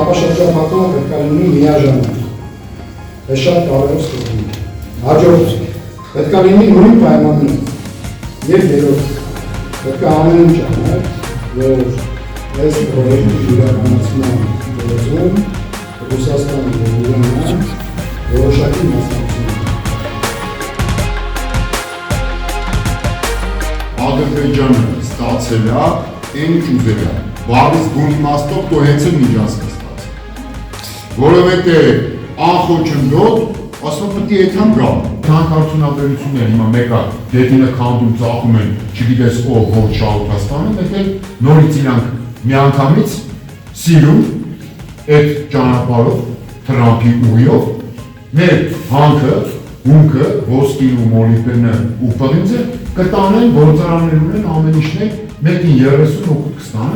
Ապաշրջապատումը պետք է լինի միաժամանակ։ Դա շատ կարևոր սկզբունք է։ Հաջորդ պետք է լինի նույն պայմաններում։ Եվ երրորդ պետք է ամեն ինչ անել, որ այս պրոյեկտի իրականացման գործում Ռուսաստանը եւ Իրանը որոշակի մասնակցություն ունեն։ Ադրբեջանը ստացել է այն ուզել է, բառից բուն իմաստով તો հենց էլ միջանցքը ստացել։ Որովհետև անխոչնդոտ ասում պետք է այդքան գա։ Հանքարդյունաբերություններ հիմա մեկը դեպինը քանդում ծախում են, չգիտես ով որ շահութաստանը, մեկ էլ նորից իրանք միանգամից սիրում այդ ճանապարհով Թրամփի ուղիով մեր հանքը, հումքը, ոսկին ու մոլիբդենը ու պղինձը կտանեն, գործարաններ ունեն ամեն ինչն է 1-30 հոգու կստանեն